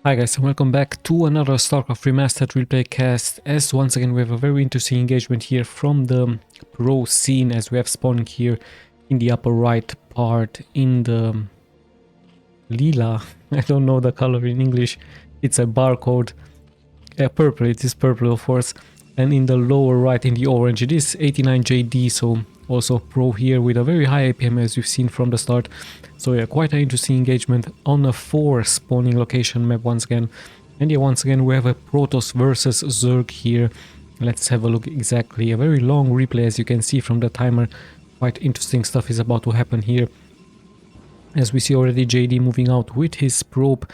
Hi guys and welcome back to another Starcraft Remastered replay cast, as once again we have a very interesting engagement here from the pro scene, as we have spawning here in the upper right part in the lila, I don't know the color in English, it's a barcode, purple, it is purple of course, and in the lower right in the orange it is 89 JD, so also pro here with a very high APM as you've seen from the start. So yeah, quite an interesting engagement on a 4 spawning location map once again. And yeah, once again we have a Protoss versus Zerg here. Let's have a look exactly. A very long replay as you can see from the timer. Quite interesting stuff is about to happen here. As we see already JD moving out with his probe.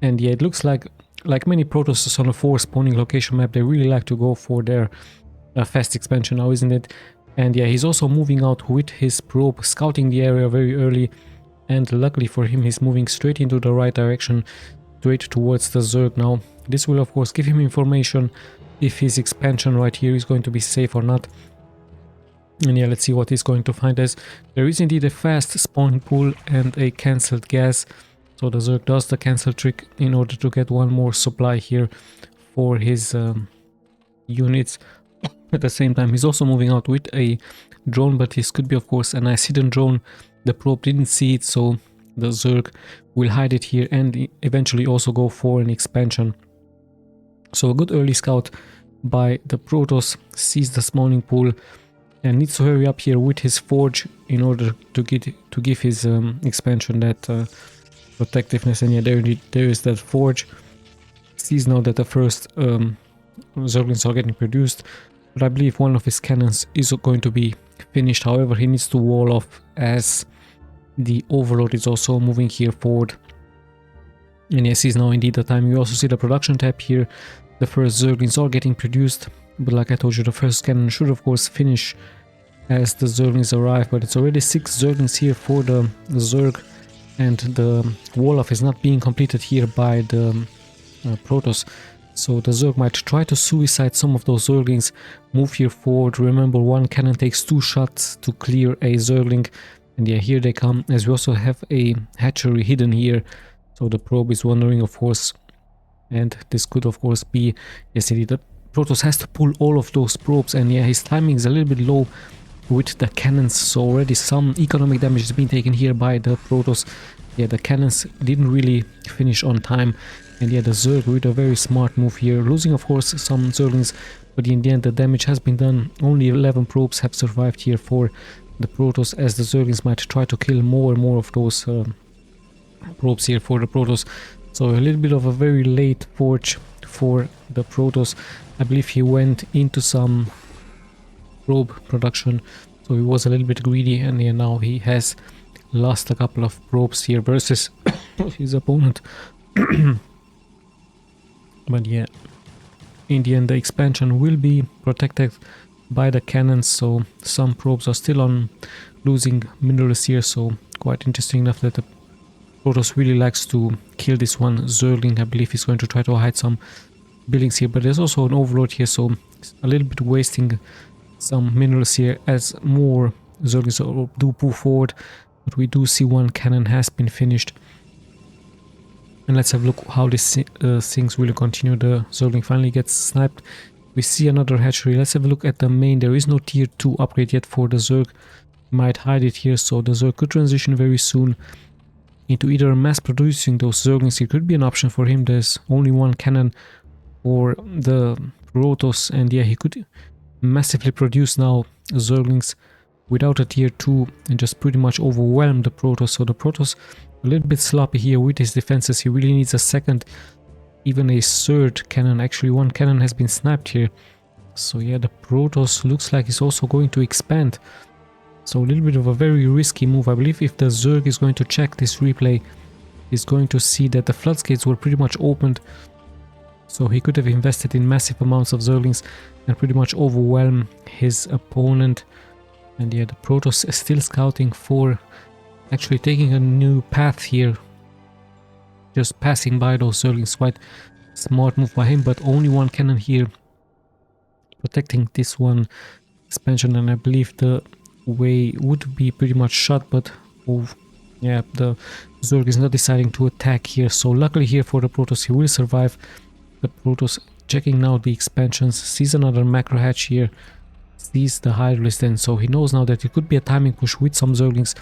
And yeah, it looks like many Protosses on a 4 spawning location map, they really like to go for their fast expansion now, isn't it? And yeah, he's also moving out with his probe, scouting the area very early. And luckily for him, he's moving straight into the right direction, straight towards the Zerg now. This will of course give him information if his expansion right here is going to be safe or not. And yeah, let's see what he's going to find, as there is indeed a fast spawning pool and a cancelled gas. So the Zerg does the cancel trick in order to get one more supply here for his units. At the same time, he's also moving out with a drone, but this could be of course a nice hidden drone. The probe didn't see it, so the Zerg will hide it here and eventually also go for an expansion. So a good early scout by the Protoss, sees the spawning pool and needs to hurry up here with his forge in order to give his expansion that protectiveness. And yeah, there is that forge. Sees now that the first Zerglings are getting produced, but I believe one of his cannons is going to be finished. However, he needs to wall off as the overload is also moving here forward. And yes, is now indeed the time. You also see the production tab here. The first Zerglings are getting produced, but like I told you, the first cannon should of course finish as the Zerglings arrive. But it's already 6 Zerglings here for the Zerg, and the wall off is not being completed here by the Protoss. So the Zerg might try to suicide some of those Zerglings, move here forward. Remember, one cannon takes 2 shots to clear a Zergling. And yeah, here they come, as we also have a hatchery hidden here. So the probe is wondering of course, and this could of course be, yes indeed, the Protoss has to pull all of those probes. And yeah, his timing is a little bit low with the cannons, so already some economic damage has been taken here by the Protoss. Yeah, the cannons didn't really finish on time. And yeah, the Zerg with a very smart move here, losing of course some Zerglings, but in the end the damage has been done. Only 11 probes have survived here for the Protoss, as the Zerglings might try to kill more and more of those probes here for the Protoss. So a little bit of a very late forge for the Protoss. I believe he went into some probe production, so he was a little bit greedy, and yeah, now he has lost a couple of probes here versus his opponent. But yeah, in the end the expansion will be protected by the cannons, so some probes are still on losing minerals here. So quite interesting enough that the Protoss really likes to kill this one Zergling. I believe he's going to try to hide some buildings here, but there's also an overload here, so it's a little bit wasting some minerals here as more Zerglings do pull forward. But we do see one cannon has been finished. And let's have a look how this things will continue. The Zergling finally gets sniped. We see another hatchery. Let's have a look at the main. There is no tier 2 upgrade yet for the Zerg. Might hide it here, so the Zerg could transition very soon into either mass producing those Zerglings. It could be an option for him. There's only one cannon for the Protoss, and yeah, he could massively produce now Zerglings without a tier 2 and just pretty much overwhelm the Protoss. So the Protoss a little bit sloppy here with his defenses. He really needs a second, even a third cannon. Actually, one cannon has been sniped here. So yeah, the Protoss looks like he's also going to expand. So a little bit of a very risky move. I believe if the Zerg is going to check this replay, he's going to see that the floodgates were pretty much opened. So he could have invested in massive amounts of Zerglings and pretty much overwhelm his opponent. And yeah, the Protoss is still scouting for actually taking a new path here. Just passing by those Zerglings. Quite smart move by him, but only one cannon here protecting this one expansion. And I believe the way would be pretty much shot, but Yeah, the Zerg is not deciding to attack here, so luckily here for the Protoss he will survive. The Protoss checking now the expansions, sees another macro hatch here, sees the Hydralist, and so he knows now that it could be a timing push with some Zerglings,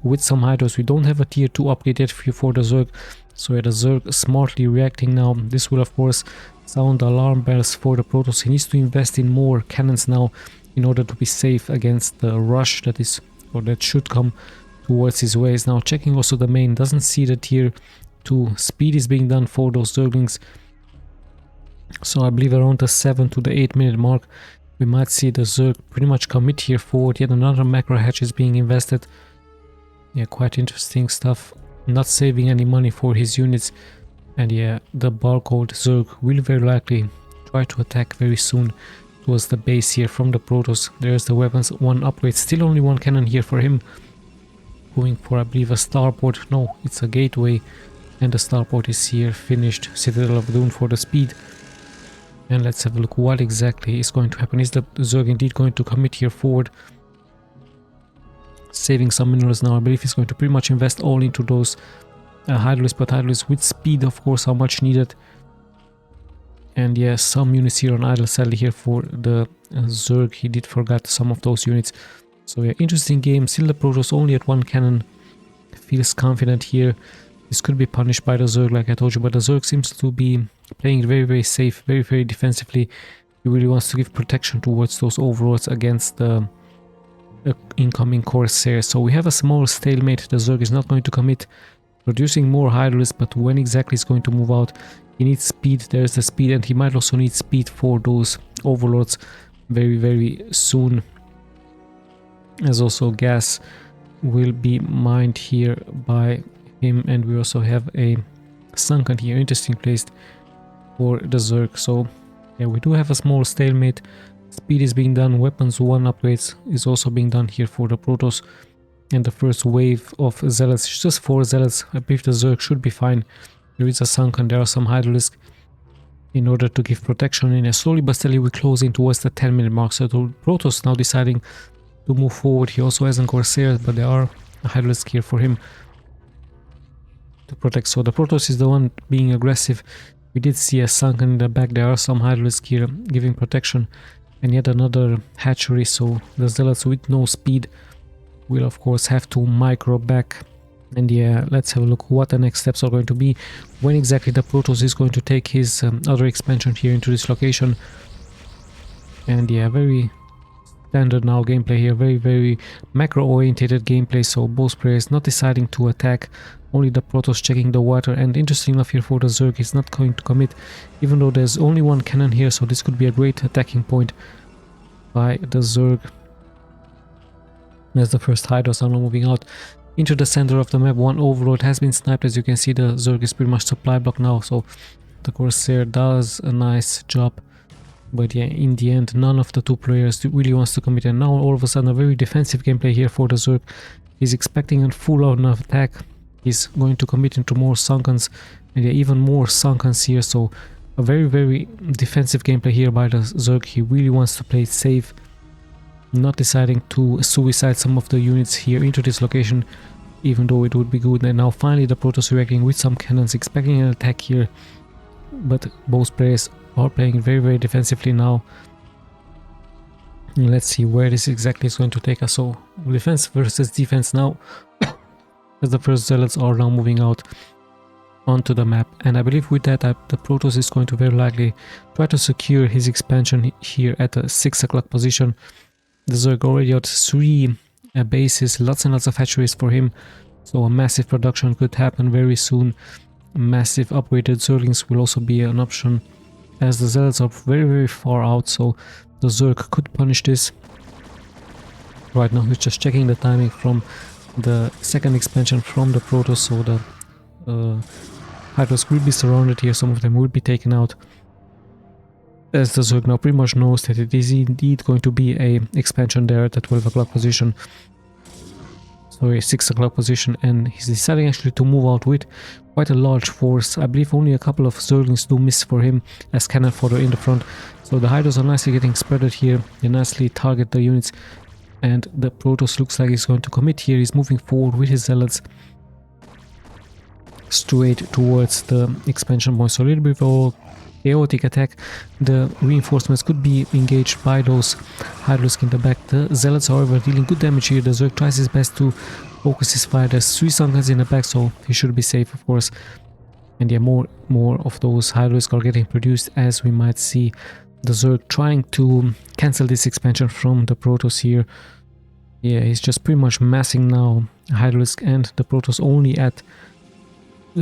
with some Hydros. We don't have a tier 2 upgrade yet for the Zerg, so yeah, the Zerg smartly reacting now. This will of course sound alarm bells for the Protoss. He needs to invest in more cannons now in order to be safe against the rush that is, or that should come towards his ways. Now checking also the main, doesn't see the tier 2 speed is being done for those Zerglings. So I believe around the 7 to the 8 minute mark we might see the Zerg pretty much commit here forward. Yet another macro hatch is being invested. Yeah, quite interesting stuff. Not saving any money for his units. And yeah, the Barcode Zerg will very likely try to attack very soon towards the base here from the Protoss. There's the weapons 1 upgrade. Still only 1 cannon here for him. Going for, I believe, a starport. No, it's a gateway. And the starport is here, finished. Citadel of Dune for the speed. And let's have a look what exactly is going to happen. Is the Zerg indeed going to commit here forward? Saving some minerals now. I believe he's going to pretty much invest all into those Hydralists, but Hydralists with speed, of course, are much needed. And yeah, some units here on idle, sadly, here for the Zerg. He did forget some of those units. So yeah, interesting game. Still the Protoss only at 1 cannon. Feels confident here. This could be punished by the Zerg, like I told you, but the Zerg seems to be playing very, very safe, very, very defensively. He really wants to give protection towards those overlords against the incoming Corsair. So we have a small stalemate. The Zerg is not going to commit, producing more Hydralists, but when exactly he's going to move out, he needs speed. There's the speed, and he might also need speed for those overlords very, very soon. As also gas will be mined here by him, and we also have a sunken here, interesting placed for the Zerg. So yeah, we do have a small stalemate. Speed is being done, weapons 1 upgrades is also being done here for the Protoss, and the first wave of Zealots, just 4 Zealots. I believe the Zerg should be fine. There is a sunken, there are some Hydralisks in order to give protection, and slowly but steadily we're closing towards the 10 minute mark. So the Protoss now deciding to move forward. He also has a Corsair, but there are Hydralisks here for him to protect. So the Protoss is the one being aggressive. We did see a sunken in the back. There are some Hydralisks here giving protection, and yet another hatchery. So the Zealots with no speed will of course have to micro back. And yeah, let's have a look what the next steps are going to be, when exactly the Protoss is going to take his other expansion here into this location. And yeah, very standard now gameplay here, very, very macro orientated gameplay. So both players not deciding to attack, only the Protoss checking the water. And interesting enough here for the Zerg, is not going to commit, even though there's only 1 cannon here, so this could be a great attacking point by the Zerg. As the first Hydros are now moving out into the center of the map. 1 overlord has been sniped. As you can see, the Zerg is pretty much supply block now, so the Corsair does a nice job. But yeah, in the end, none of the 2 players really wants to commit, and now all of a sudden a very defensive gameplay here for the Zerg. He's expecting a full-on attack. He's going to commit into more sunkens, and yeah, even more sunkens here. So a very, very defensive gameplay here by the Zerg. He really wants to play it safe, not deciding to suicide some of the units here into this location, even though it would be good. And now finally the Protoss reacting with some cannons, expecting an attack here, but both players are playing very, very defensively now. And let's see where this exactly is going to take us. So defense versus defense now, as the first Zealots are now moving out onto the map. And I believe with that the Protoss is going to very likely try to secure his expansion here at a 6 o'clock position. The Zerg already got 3 bases, lots and lots of hatcheries for him, so a massive production could happen very soon. Massive upgraded Zerglings will also be an option, as the Zealots are very, very far out, so the Zerg could punish this. Right now he's just checking the timing from the second expansion from the Protoss, so the Hydros will be surrounded here, some of them will be taken out. As the Zerg now pretty much knows that it is indeed going to be a expansion there at the 12 o'clock position. Sorry, 6 o'clock position, and he's deciding actually to move out with quite a large force. I believe only a couple of Zerglings do miss for him as cannon fodder in the front. So the Hydros are nicely getting spreaded here. They nicely target the units, and the Protoss looks like he's going to commit here. He's moving forward with his Zealots. straight towards the expansion point. So a little bit of a chaotic attack. The reinforcements could be engaged by those Hydralisk in the back. The Zealots, however, dealing good damage here. The Zerg tries his best to focus his fire. There's 3 Sunkens in the back, so he should be safe, of course. And yeah, more of those Hydralisk are getting produced, as we might see the Zerg trying to cancel this expansion from the Protoss here. Yeah, he's just pretty much massing now Hydralisk and the Protoss only at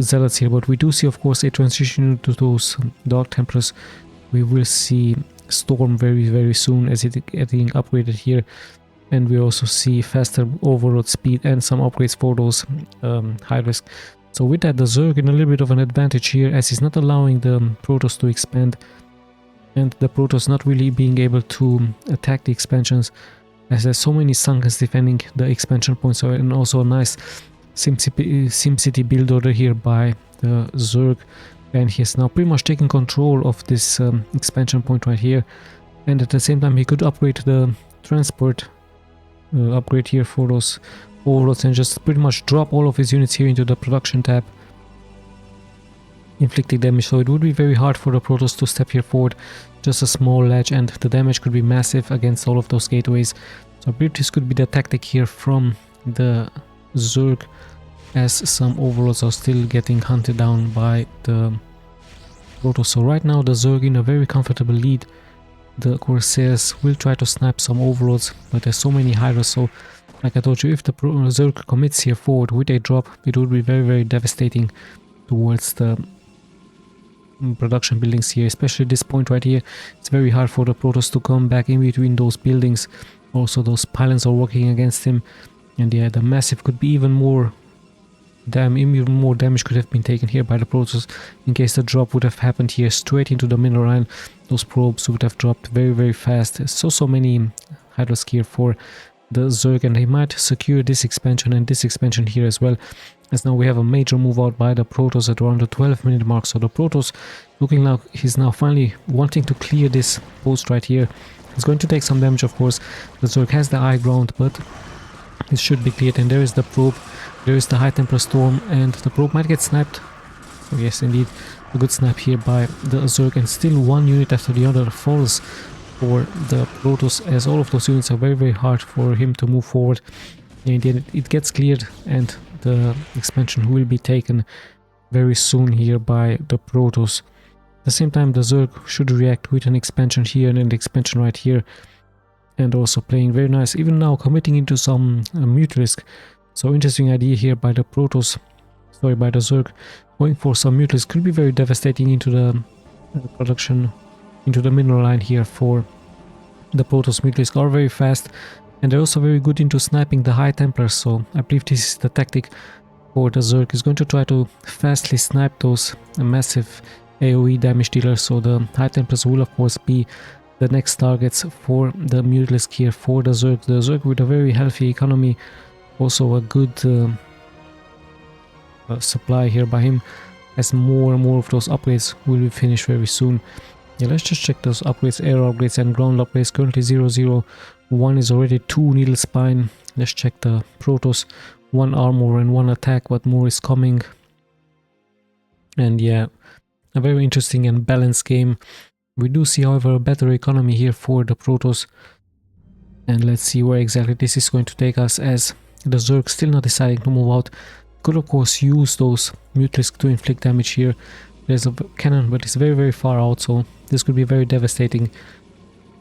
Zealots here. But we do see, of course, a transition to those Dark Templars. We will see Storm very soon as it getting upgraded here. And we also see faster overload speed and some upgrades for those Hydralisk. So with that, the Zerg in a little bit of an advantage here, as he's not allowing the Protoss to expand. And the Protoss not really being able to attack the expansions, as there's so many Sunkens defending the expansion points. And also a nice SimCity build order here by the Zerg. And he's now pretty much taking control of this expansion point right here. And at the same time, he could upgrade the transport upgrade here for those overloads and just pretty much drop all of his units here into the production tab, inflicting damage. So it would be very hard for the Protoss to step here forward. Just a small ledge, and the damage could be massive against all of those gateways. So I believe this could be the tactic here from the Zerg, as some overloads are still getting hunted down by the Protoss. So right now the Zerg in a very comfortable lead. The Corsairs will try to snipe some overloads, but there's so many Hydras, so like I told you, if the Zerg commits here forward with a drop, it would be very devastating towards the production buildings here, especially this point right here. It's very hard for the Protoss to come back in between those buildings. Also those pylons are working against him, and yeah, the massive could be even more damage could have been taken here by the Protoss in case the drop would have happened here straight into the mineral line. Those probes would have dropped very fast. So many Hydralisk here for the Zerg, and they might secure this expansion and this expansion here as well, as now we have a major move out by the Protoss at around the 12-minute mark. So the Protoss looking like he's now finally wanting to clear this post right here. He's going to take some damage, of course. The Zerg has the high ground, but it should be cleared. And there is the probe, there is the High Templar Storm, and the probe might get sniped. So yes, indeed, a good snipe here by the Zerg, and still one unit after the other falls for the Protoss, as all of those units are very hard for him to move forward. And then it gets cleared, and the expansion will be taken very soon here by the Protoss. At the same time, the Zerg should react with an expansion here and an expansion right here, and also playing very nice, even now committing into some Mutalisk. So interesting idea here by the Protoss, sorry, by the Zerg, going for some Mutalisk could be very devastating into the production, into the mineral line here for the Protoss. Mutalisk are very fast, and they're also very good into sniping the High Templars. So I believe this is the tactic for the Zerg, is going to try to fastly snipe those massive AoE damage dealers. So the High Templars will of course be the next targets for the Mutalisk here for the Zerg. The Zerg with a very healthy economy, also a good supply here by him, as more and more of those upgrades will be finished very soon. Yeah, let's just check those upgrades, air upgrades and ground upgrades. Currently 001 is already 2 needle spine. Let's check the Protoss, 1 armor and 1 attack, but more is coming. And yeah, a very interesting and balanced game. We do see, however, a better economy here for the Protoss, and let's see where exactly this is going to take us, as the Zerg still not deciding to move out. Could of course use those Mutalisk to inflict damage here. There's a cannon, but it's very far out, so this could be very devastating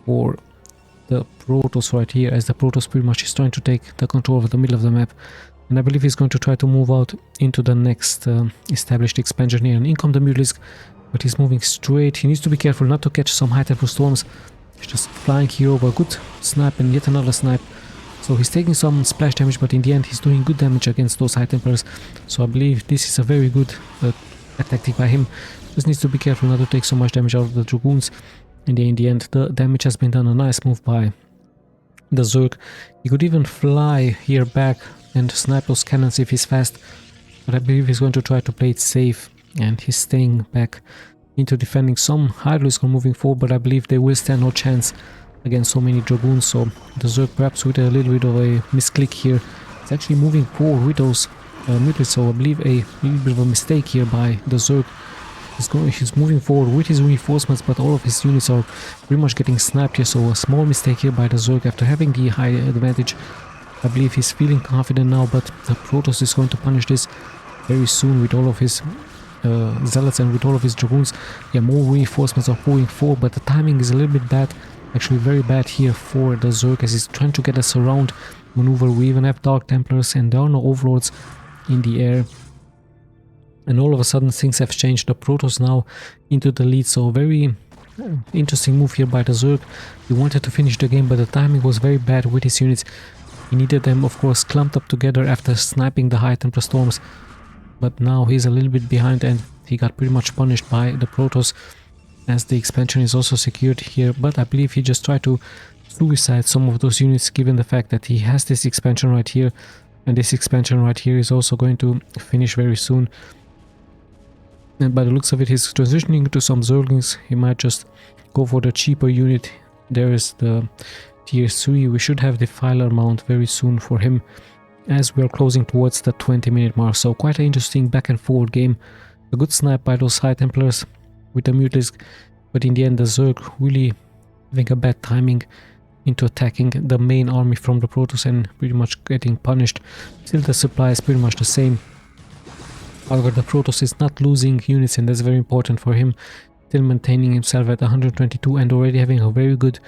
for the Protoss right here, as the Protoss pretty much is trying to take the control of the middle of the map. And I believe he's going to try to move out into the next established expansion here. And in comes the Mutalisk, but he's moving straight. He needs to be careful not to catch some High Templar Storms. He's just flying here over. Good snipe and yet another snipe. So he's taking some splash damage, but in the end he's doing good damage against those High Templars. So I believe this is a very good tactic by him. Just needs to be careful not to take so much damage out of the Dragoons. And in the end the damage has been done. A nice move by the Zerg. He could even fly here back and snipe those cannons if he's fast, but I believe he's going to try to play it safe, and he's staying back into defending. Some Hydralisk are moving forward, but I believe they will stand no chance against so many Dragoons. So the Zerg, perhaps with a little bit of a misclick here, is actually moving forward with those muted, so I believe a little bit of a mistake here by the Zerg. He's moving forward with his reinforcements, but all of his units are pretty much getting sniped here, so a small mistake here by the Zerg after having the high advantage. I believe he's feeling confident now, but the Protoss is going to punish this very soon with all of his zealots and with all of his dragoons. Yeah, more reinforcements are pouring forward, but the timing is a little bit bad, actually very bad here for the Zerg, as he's trying to get a surround maneuver. We even have Dark Templars and there are no overlords in the air. And all of a sudden things have changed. The Protoss now into the lead, so very interesting move here by the Zerg. He wanted to finish the game, but the timing was very bad with his units. He needed them, of course, clumped up together after sniping the High Templar Storms. But now he's a little bit behind and he got pretty much punished by the Protoss, as the expansion is also secured here. But I believe he just tried to suicide some of those units, given the fact that he has this expansion right here. And this expansion right here is also going to finish very soon. And by the looks of it, he's transitioning to some Zerglings. He might just go for the cheaper unit. There is the tier 3. We should have the Filer mount very soon for him, as we are closing towards the 20-minute mark. So quite an interesting back and forward game. A good snipe by those High Templars with the Mutalisk, but in the end the Zerg really having a bad timing into attacking the main army from the Protoss and pretty much getting punished. Still the supply is pretty much the same. However, the Protoss is not losing units, and that's very important for him. Still maintaining himself at 122 and already having a very good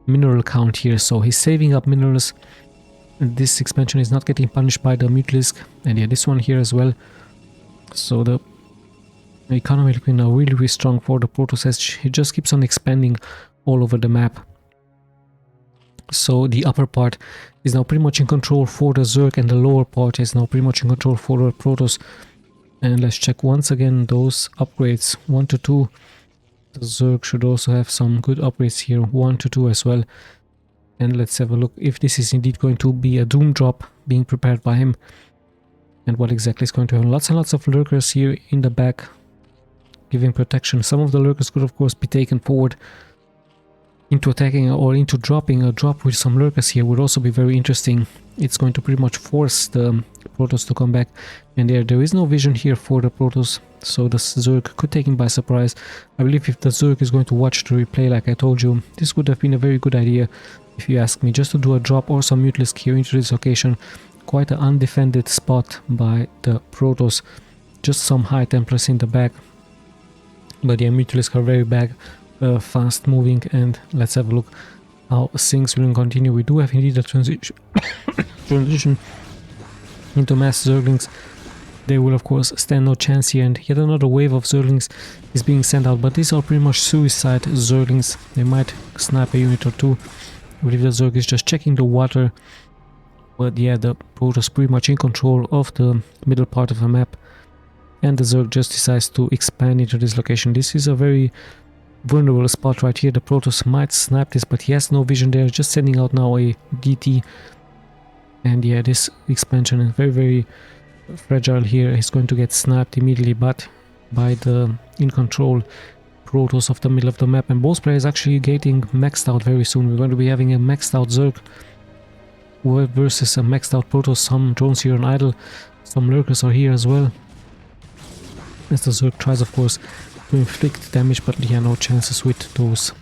mineral count here. So he's saving up minerals. And this expansion is not getting punished by the Mutalisk. And yeah, this one here as well. So the economy looking now really, really strong for the Protoss, as he just keeps on expanding all over the map. So the upper part is now pretty much in control for the Zerg, and the lower part is now pretty much in control for the Protoss. And let's check once again those upgrades. 1 to 2. The Zerg should also have some good upgrades here. 1 to 2 as well. And let's have a look if this is indeed going to be a doom drop being prepared by him. And what exactly is going to happen. Lots and lots of lurkers here in the back, giving protection. Some of the lurkers could of course be taken forward into attacking or into dropping. A drop with some lurkers here would also be very interesting. It's going to pretty much force the Protoss to come back, and there is no vision here for the Protoss, so the Zerg could take him by surprise. I believe if the Zerg is going to watch the replay, like I told you, this would have been a very good idea, if you ask me, just to do a drop or some Mutalisk here into this location. Quite an undefended spot by the Protoss, just some High Templars in the back, but yeah, Mutalisk are very fast moving. And let's have a look how things will continue. We do have indeed a transition into mass Zerglings. They will of course stand no chance here, and yet another wave of Zerglings is being sent out, but these are pretty much suicide Zerglings. They might snipe a unit or two. I believe the Zerg is just checking the water, but yeah, the Protoss pretty much in control of the middle part of the map, and the Zerg just decides to expand into this location. This is a very vulnerable spot right here. The Protoss might snipe this, but he has no vision there, just sending out now a DT. And yeah, this expansion is very fragile here. He's going to get sniped immediately, but by the in control Protoss of the middle of the map. And both players actually getting maxed out very soon. We're going to be having a maxed out Zerg versus a maxed out Protoss. Some drones here on idle, some lurkers are here as well, as the Zerg tries of course to inflict damage, but yeah, no chances with those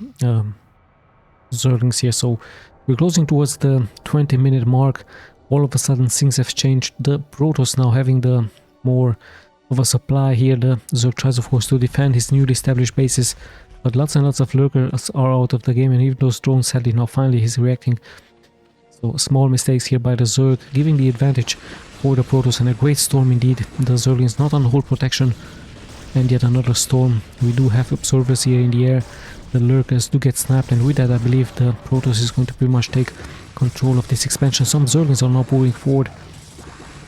Zerglings here. So we're closing towards the 20-minute mark. All of a sudden things have changed. The Protoss now having the more of a supply here. The Zerg tries of course to defend his newly established bases, but lots and lots of lurkers are out of the game, and even those drones sadly now finally he's reacting. So small mistakes here by the Zerg, giving the advantage for the Protoss, and a great storm indeed. The Zerglings not on hold protection, and yet another storm. We do have observers here in the air. The lurkers do get snapped, and with that I believe the Protoss is going to pretty much take control of this expansion. Some Zerglings are now moving forward,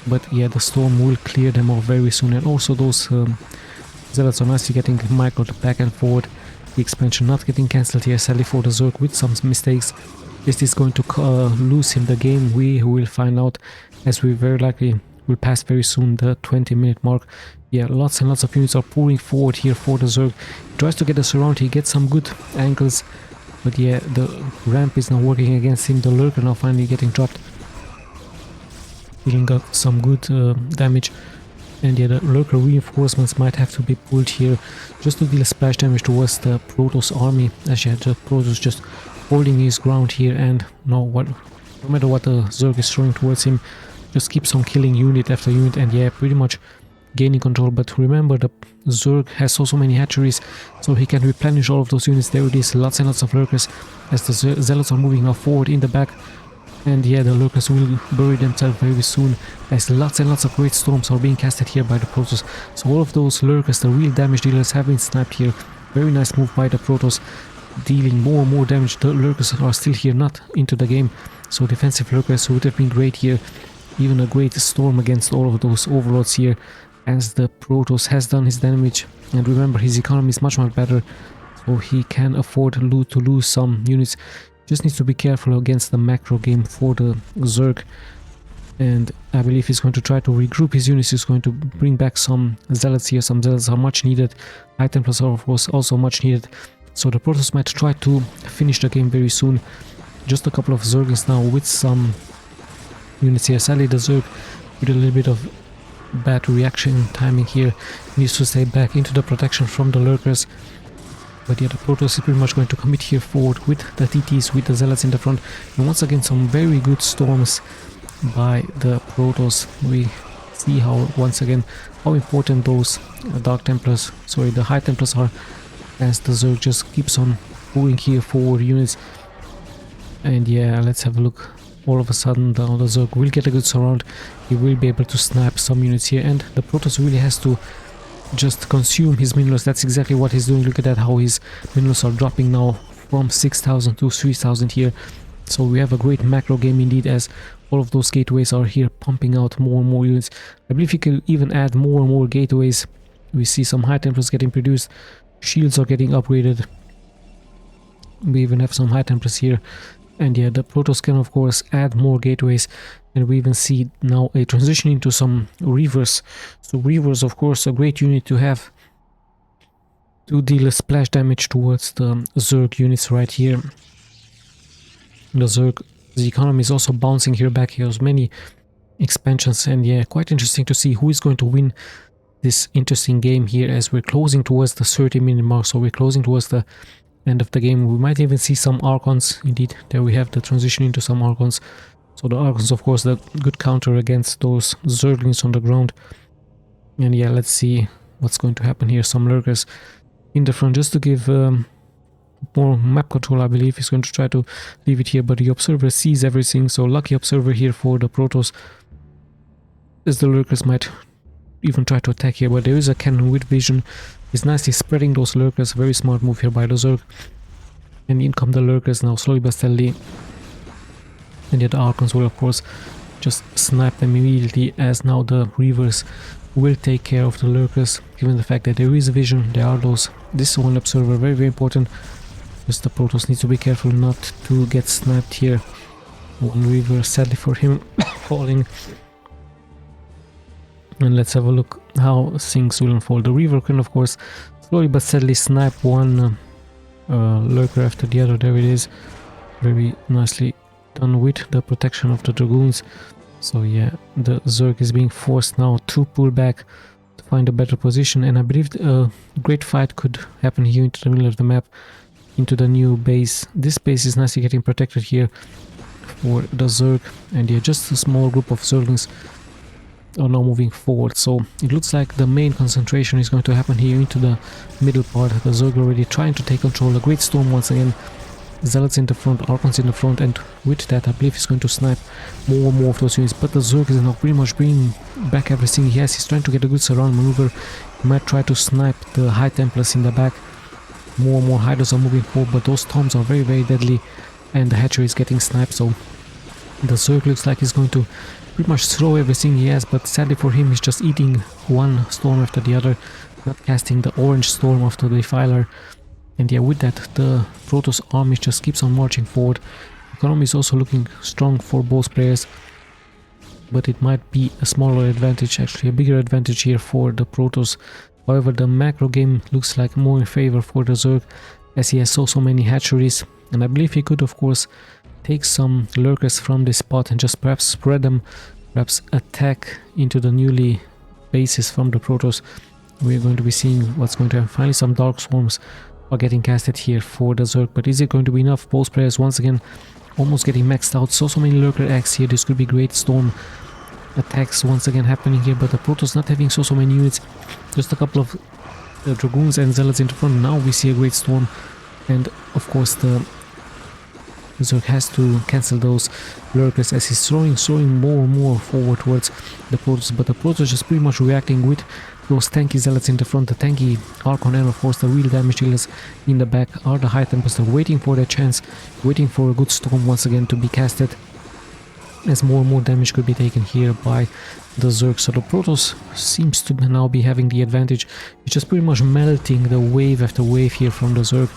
but yeah, the storm will clear them off very soon. And also those zealots are nicely getting microed back and forward. The expansion not getting cancelled here sadly for the Zerg with some mistakes. Is this going to lose him the game? We will find out, as we very likely will pass very soon the 20-minute mark. Yeah, lots and lots of units are pouring forward here for the Zerg. He tries to get a surround, he gets some good angles, but yeah, the ramp is now working against him. The lurker now finally getting dropped. dealing some good damage. And yeah, the lurker reinforcements might have to be pulled here just to deal splash damage towards the Protoss army, as you had the Protoss just holding his ground here, and no matter what the Zerg is throwing towards him, just keeps on killing unit after unit, and yeah, pretty much gaining control. But remember, the Zerg has so many hatcheries, so he can replenish all of those units. There it is, lots and lots of lurkers as the zealots are moving now forward in the back. And yeah, the lurkers will bury themselves very soon, as lots and lots of great storms are being casted here by the Protoss. So all of those lurkers, the real damage dealers, have been sniped here. Very nice move by the Protoss, dealing more and more damage. The lurkers are still here, not into the game. So defensive lurkers would have been great here. Even a great storm against all of those overlords here, as the Protoss has done his damage. And remember, his economy is much better, so he can afford to lose some units. Just needs to be careful against the macro game for the Zerg. And I believe he's going to try to regroup his units. He's going to bring back some zealots here. Some zealots are much needed. High Templars are of course also much needed. So the Protoss might try to finish the game very soon. Just a couple of Zerglings now with some units here. Sadly, the Zerg with a little bit of bad reaction timing here needs to stay back into the protection from the lurkers. But yeah, the Protoss is pretty much going to commit here forward with the TTs, with the zealots in the front. And once again, some very good storms by the Protoss. We see how, once again, how important those the High Templars are, as the Zerg just keeps on moving here forward units. And yeah, let's have a look. All of a sudden, the Zerg will get a good surround. He will be able to snipe some units here, and the Protoss really has to just consume his minerals. That's exactly what he's doing. Look at that, how his minerals are dropping now from 6,000 to 3,000 here. So we have a great macro game indeed, as all of those gateways are here pumping out more and more units. I believe you can even add more and more gateways. We see some High Templars getting produced. Shields are getting upgraded. We even have some High Templars here. And yeah, the Protoss can of course add more gateways, and we even see now a transition into some Reavers. So Reavers, of course, a great unit to have to deal splash damage towards the Zerg units right here. The Zerg, the economy is also bouncing here back. He has many expansions, and yeah, quite interesting to see who is going to win this interesting game here, as we're closing towards the 30-minute mark. So we're closing towards the end of the game. We might even see some Archons. Indeed, there we have the transition into some Archons. So the Archons, of course, the good counter against those Zerglings on the ground. And yeah, let's see what's going to happen here. Some lurkers in the front just to give more map control. I believe he's going to try to leave it here, but the Observer sees everything. So lucky Observer here for the Protoss, as the lurkers might even try to attack here, but there is a cannon with vision. He's nicely spreading those lurkers. Very smart move here by the Zerg. And in come the lurkers now, slowly but steadily. And yet the Archons will of course just snipe them immediately, as now the Reavers will take care of the lurkers, given the fact that there is a vision. There are those. This one Observer, very important. Just the Protoss needs to be careful not to get sniped here. One Reaver, sadly for him, falling. And let's have a look how things will unfold. The Reaver can of course slowly but steadily snipe one lurker after the other. There it is, very nicely done with the protection of the Dragoons. So yeah, the Zerg is being forced now to pull back to find a better position, and I believe a great fight could happen here into the middle of the map, into the new base. This base is nicely getting protected here for the Zerg, and yeah, just a small group of Zerglings are now moving forward. So it looks like the main concentration is going to happen here into the middle part. The Zerg already trying to take control. A great storm once again. Zealots in the front, Archons in the front, and with that I believe he's going to snipe more and more of those units. But the Zerg is now pretty much bringing back everything he has. He's trying to get a good surround maneuver. He might try to snipe the High Templars in the back. More and more Hydras are moving forward, but those Toms are very deadly, and the hatchery is getting sniped. So the Zerg looks like he's going to pretty much throw everything he has, but sadly for him he's just eating one storm after the other, not casting the orange storm after the Defiler. And yeah, with that the Protoss army just keeps on marching forward. Economy is also looking strong for both players, but it might be a smaller advantage, actually a bigger advantage here for the Protoss. However, the macro game looks like more in favor for the Zerg, as he has so many hatcheries, and I believe he could of course take some lurkers from this spot and just perhaps spread them perhaps attack into the newly bases from the Protoss. We're going to be seeing what's going to happen. Finally, some Dark Swarms are getting casted here for the Zerg, but is it going to be enough? Both players once again almost getting maxed out. So many Lurker Eggs here. This could be great storm attacks once again happening here, but the Protoss not having so many units. Just a couple of Dragoons and Zealots in the front. Now we see a great storm, and of course the Zerg has to cancel those Lurkers as he's throwing more and more forward towards the Protoss, but the Protoss just pretty much reacting with those tanky Zealots in the front, the tanky Archon, and of course the real damage dealers in the back are the High Templars. They're waiting for their chance, waiting for a good storm once again to be casted, as more and more damage could be taken here by the Zerg. So the Protoss seems to now be having the advantage. It's just pretty much melting the wave after wave here from the Zerg.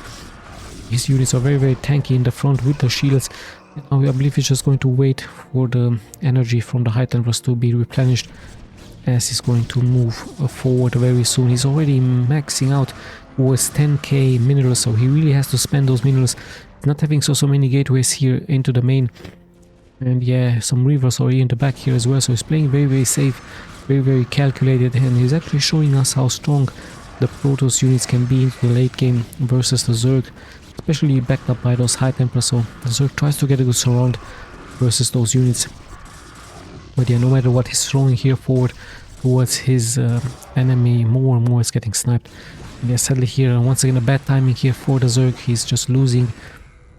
His units are very tanky in the front with the shields. Now I believe he's just going to wait for the energy from the High Templars to be replenished, as he's going to move forward very soon. He's already maxing out towards 10k minerals, so he really has to spend those minerals. Not having so many gateways here into the main, and yeah, some rivers are in the back here as well, so he's playing very safe, very calculated, and he's actually showing us how strong the Protoss units can be into the late game versus the Zerg, especially backed up by those High Templars. So the Zerg tries to get a good surround versus those units. But yeah, no matter what, he's throwing here forward towards his enemy. More and more is getting sniped. And yeah, sadly here, once again, a bad timing here for the Zerg. He's just losing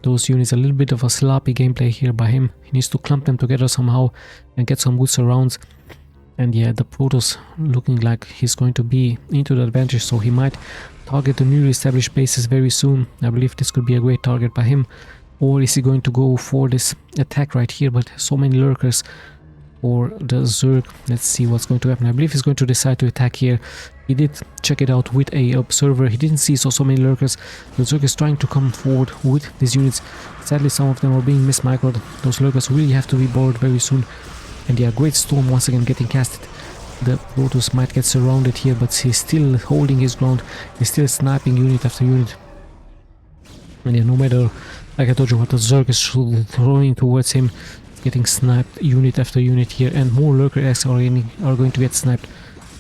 those units. A little bit of a sloppy gameplay here by him. He needs to clump them together somehow and get some good surrounds. And yeah, the Protoss looking like he's going to be into the advantage, so he might target the newly established bases very soon. I believe this could be a great target by him. Or is he going to go for this attack right here? But so many Lurkers for the Zerg. Let's see what's going to happen. I believe he's going to decide to attack here. He did check it out with a observer. He didn't see so many Lurkers. The Zerg is trying to come forward with these units. Sadly, some of them are being mismicroed. Those Lurkers really have to be bored very soon. And yeah, great storm once again getting casted. The Protoss might get surrounded here, but he's still holding his ground. He's still sniping unit after unit. And yeah, no matter, like I told you, what the Zerg is throwing towards him, getting sniped unit after unit here, and more Lurker Eggs are going to get sniped.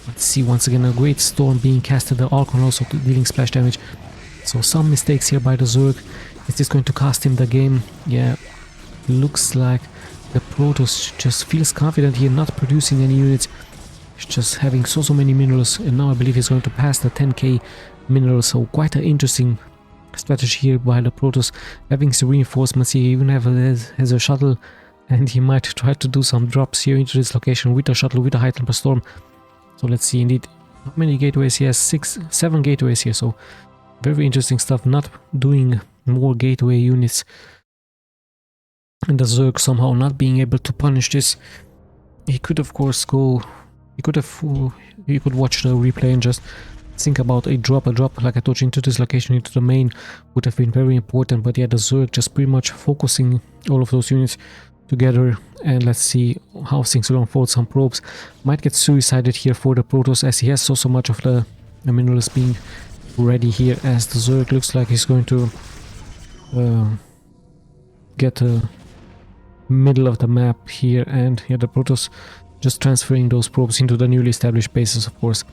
Let's see, once again a great storm being casted, the Archon also dealing splash damage. So some mistakes here by the Zerg. Is this going to cost him the game? Yeah, looks like the Protoss just feels confident here, not producing any units. He's just having so many minerals, and now I believe he's going to pass the 10k minerals. So quite an interesting strategy here by the Protoss, having some reinforcements. He even has a shuttle, and he might try to do some drops here into this location with a shuttle, with a High Templar Storm. So let's see indeed how many gateways he has. 7 gateways here, so very interesting stuff. Not doing more gateway units, and the Zerg somehow not being able to punish this. He could of course go, he could watch the replay and just think about a drop like I told you, into this location, into the main, would have been very important. But yeah, the Zerg just pretty much focusing all of those units together, and let's see how things will unfold. Some probes might get suicided here for the Protoss, as he has so much of the minerals being ready here, as the Zerg looks like he's going to get a middle of the map here, and yeah, the Protoss just transferring those probes into the newly established bases, of course.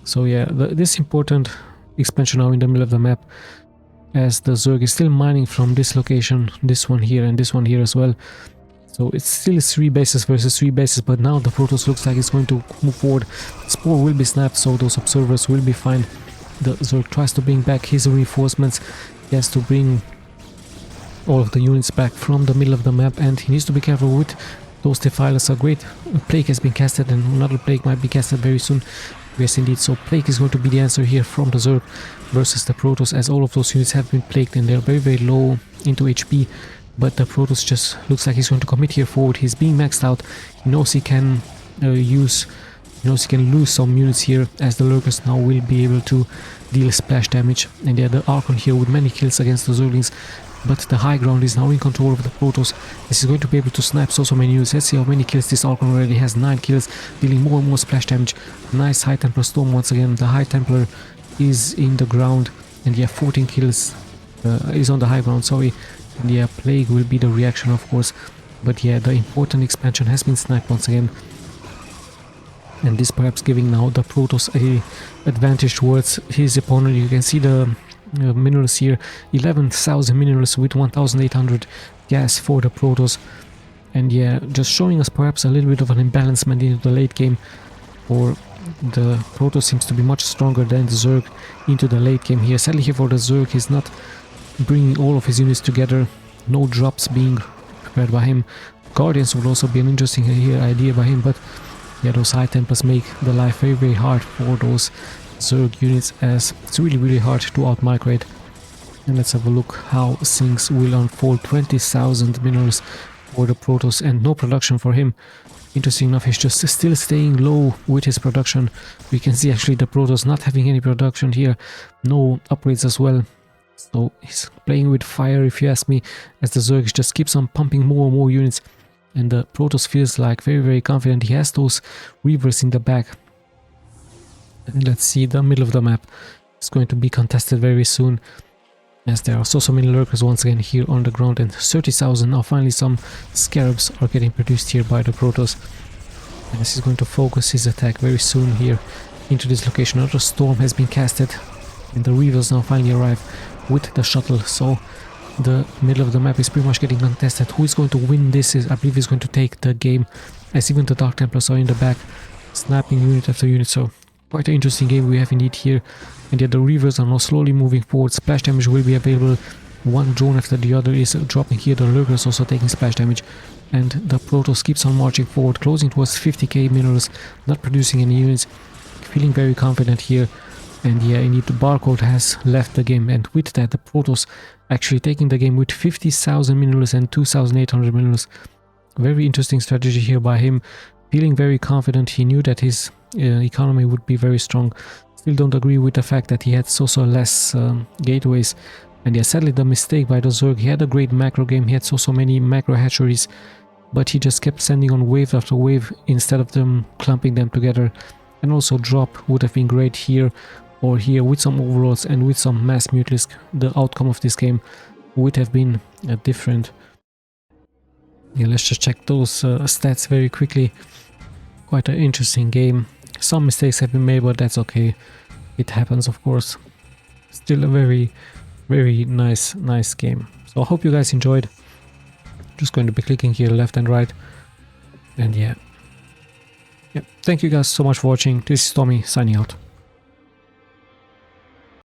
So yeah, this important expansion now in the middle of the map, as the Zerg is still mining from this location, this one here and this one here as well. So it's still 3 bases versus 3 bases, but now the Protoss looks like it's going to move forward. Spore will be snapped, so those observers will be fine. The Zerg tries to bring back his reinforcements. He has to bring all of the units back from the middle of the map, and he needs to be careful with those defilers. A great plague has been casted, and another plague might be casted very soon. Yes, indeed. So plague is going to be the answer here from the Zerg versus the Protoss, as all of those units have been plagued and they're very low into HP. But the Protoss just looks like he's going to commit here forward. He's being maxed out. He knows he can lose some units here, as the Lurkers now will be able to deal splash damage. And yeah, the Archon here with many kills against the Zerglings. But the high ground is now in control of the Protoss. This is going to be able to snipe so many units. Let's see how many kills this Archon already has. 9 kills, dealing more and more splash damage. Nice High Templar Storm once again. The High Templar is in the ground, and yeah, 14 kills is on the high ground, sorry. And yeah, plague will be the reaction, of course. But yeah, the important expansion has been sniped once again. And this perhaps giving now the Protoss a advantage towards his opponent. You can see the minerals here, 11,000 minerals with 1,800 gas for the Protoss. And yeah, just showing us perhaps a little bit of an imbalancement into the late game. Or the Protoss seems to be much stronger than the Zerg into the late game here. Sadly here for the Zerg, he's not bringing all of his units together. No drops being prepared by him. Guardians would also be an interesting idea by him, but yeah, those high tempers make the life very, very hard for those Zerg units, as it's really, really hard to out-migrate. And let's have a look how things will unfold. 20,000 minerals for the Protoss and no production for him. Interesting enough, he's just still staying low with his production. We can see actually the Protoss not having any production here. No upgrades as well. So he's playing with fire, if you ask me, as the Zerg just keeps on pumping more and more units. And the Protoss feels like very, very confident. He has those Reavers in the back. And let's see, the middle of the map is going to be contested very soon, as there are so many lurkers once again here on the ground. And 30,000, now finally some scarabs are getting produced here by the Protoss. And this is going to focus his attack very soon here into this location. Another storm has been casted, and the Reavers now finally arrive with the shuttle. So the middle of the map is pretty much getting contested. Who is going to win this is, I believe, is going to take the game, as even the Dark Templars are in the back, snapping unit after unit. So quite an interesting game we have indeed here. And yet the Reavers are now slowly moving forward. Splash damage will be available. One drone after the other is dropping here. The Lurkers also taking splash damage. And the Protoss keeps on marching forward, closing towards 50k minerals, not producing any units. Feeling very confident here. And yeah, indeed the Barcode has left the game, and with that the Protoss actually taking the game with 50,000 minerals and 2,800 minerals. Very interesting strategy here by him, feeling very confident. He knew that his economy would be very strong. Still don't agree with the fact that he had so less gateways. And yeah, sadly the mistake by the Zerg. He had a great macro game, he had so many macro hatcheries, but he just kept sending on wave after wave instead of them clumping them together. And also drop would have been great here or here with some overlords and with some mass mutalisks. The outcome of this game would have been different. Yeah, let's just check those stats very quickly. Quite an interesting game. Some mistakes have been made, but that's okay. It happens, of course. Still a very, very nice game. So I hope you guys enjoyed. Just going to be clicking here left and right. And yeah. Thank you guys so much for watching. This is Tommy signing out.